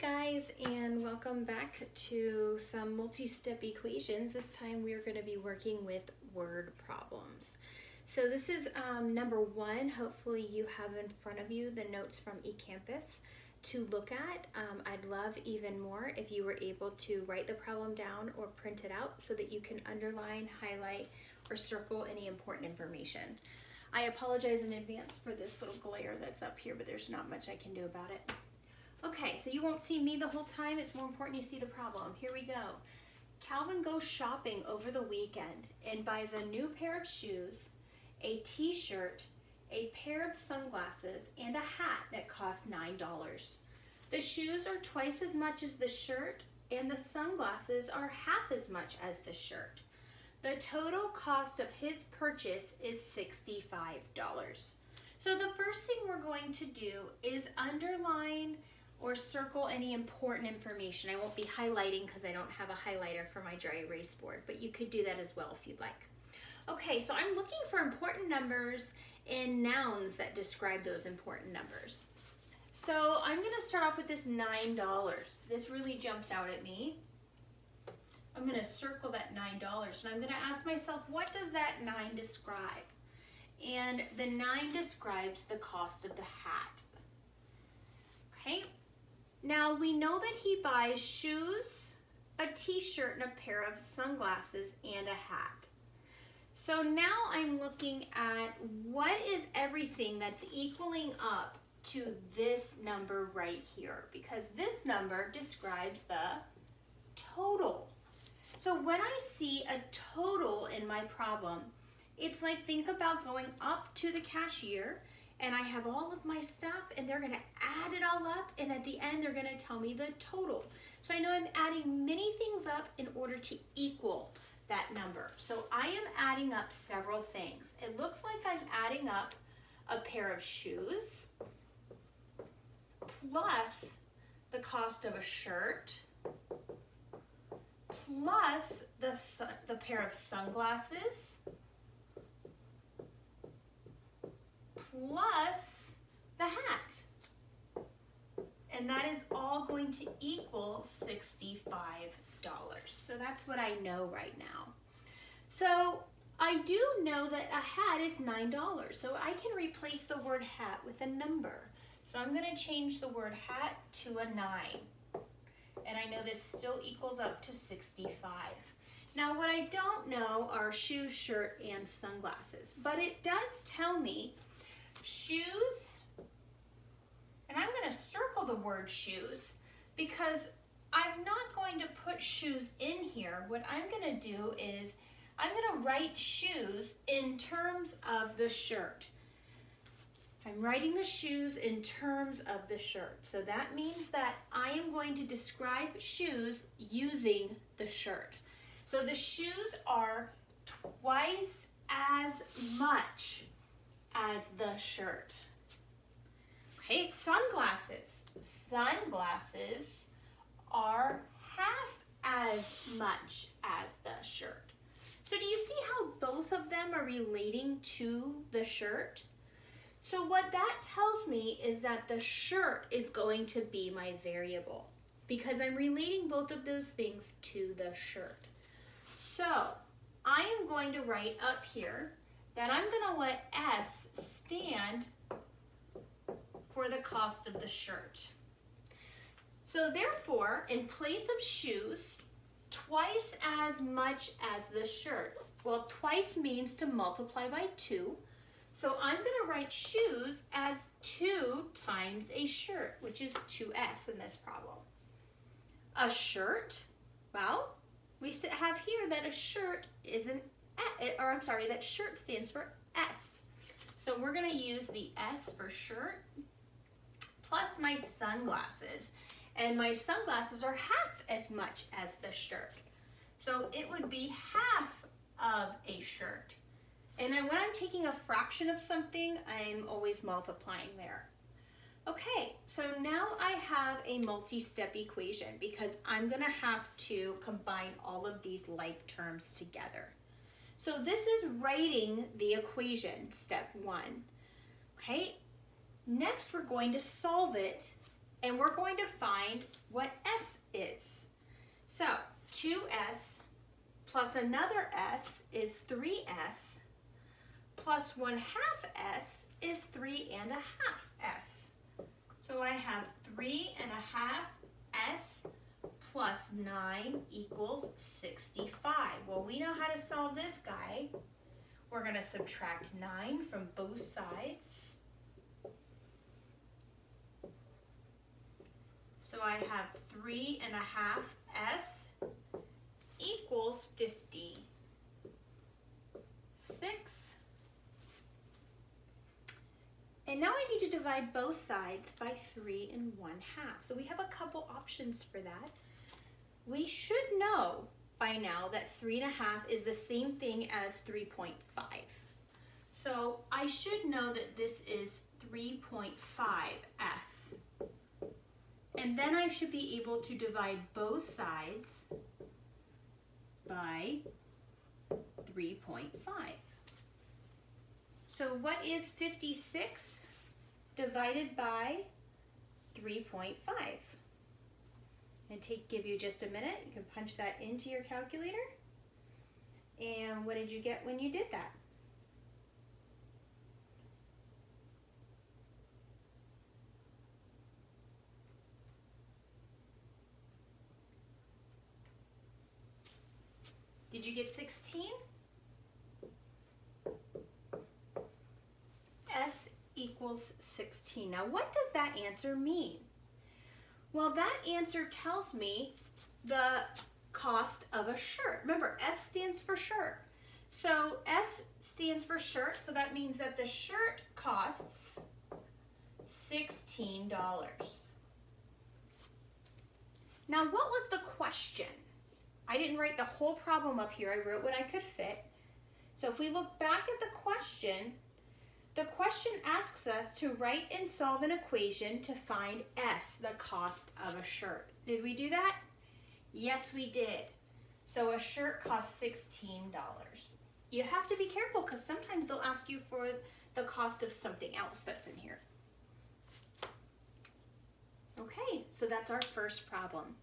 guys, and welcome back to some multi-step equations. This time we are going to be working with word problems. So this is number one. Hopefully you have in front of you the notes from eCampus to look at. I'd love even more if you were able to write the problem down or print it out so that you can underline, highlight, or circle any important information. I apologize in advance for this little glare that's up here, but there's not much I can do about it. Okay, so you won't see me the whole time. It's more important you see the problem. Here we go. Calvin goes shopping over the weekend and buys a new pair of shoes, a t-shirt, a pair of sunglasses, and a hat that costs $9. The shoes are twice as much as the shirt, and the sunglasses are half as much as the shirt. The total cost of his purchase is $65. So the first thing we're going to do is underline or circle any important information. I won't be highlighting because I don't have a highlighter for my dry erase board, but you could do that as well if you'd like. Okay, so I'm looking for important numbers and nouns that describe those important numbers. So I'm gonna start off with this $9. This really jumps out at me. I'm gonna circle that $9 and I'm gonna ask myself, what does that 9 describe? And the 9 describes the cost of the hat. Okay. Now we know that he buys shoes, a t-shirt, and a pair of sunglasses and a hat. So now I'm looking at what is everything that's equaling up to this number right here, because this number describes the total. So when I see a total in my problem, it's like, think about going up to the cashier and I have all of my stuff and they're gonna add it all up, and at the end they're gonna tell me the total. So I know I'm adding many things up in order to equal that number. So I am adding up several things. It looks like I'm adding up a pair of shoes plus the cost of a shirt plus the pair of sunglasses plus the hat. And that is all going to equal $65. So that's what I know right now. So I do know that a hat is $9. So I can replace the word hat with a number. So I'm going to change the word hat to a 9. And I know this still equals up to 65. Now what I don't know are shoes, shirt, and sunglasses. But it does tell me shoes, and I'm going to circle the word shoes because I'm not going to put shoes in here. What I'm going to do is I'm going to write shoes in terms of the shirt. I'm writing the shoes in terms of the shirt. So that means that I am going to describe shoes using the shirt. So the shoes are twice as much as the shirt. Okay, sunglasses. Sunglasses are half as much as the shirt. So do you see how both of them are relating to the shirt? So what that tells me is that the shirt is going to be my variable because I'm relating both of those things to the shirt. So I am going to write up here that I'm going to let S stand for the cost of the shirt. So therefore, in place of shoes, twice as much as the shirt. Well, twice means to multiply by 2. So I'm going to write shoes as 2 times a shirt, which is 2S in this problem. A shirt, well, we have here that a shirt isn't, that shirt stands for S. So we're going to use the S for shirt plus my sunglasses. And my sunglasses are half as much as the shirt. So it would be half of a shirt. And then when I'm taking a fraction of something, I'm always multiplying there. Okay, so now I have a multi-step equation because I'm going to have to combine all of these like terms together. So this is writing the equation, step 1. Okay, next we're going to solve it and we're going to find what S is. So 2S plus another S is 3S, plus 1/2 S is 3.5 S. So I have 3.5 S plus 9 equals 65. Well, we know how to solve this guy. We're going to subtract 9 from both sides. So I have 3.5 S equals 56. And now I need to divide both sides by 3 1/2. So we have a couple options for that. We should know by now that 3.5 is the same thing as 3.5. So I should know that this is 3.5 S. And then I should be able to divide both sides by 3.5. So what is 56 divided by 3.5? And give you just a minute. You can punch that into your calculator. And what did you get when you did that? Did you get 16? S equals 16. Now what does that answer mean? Well, that answer tells me the cost of a shirt. Remember, S stands for shirt. So S stands for shirt, so that means that the shirt costs $16. Now, what was the question? I didn't write the whole problem up here. I wrote what I could fit. So if we look back at the question asks us to write and solve an equation to find S, the cost of a shirt. Did we do that? Yes, we did. So a shirt costs $16. You have to be careful because sometimes they'll ask you for the cost of something else that's in here. Okay, so that's our first problem.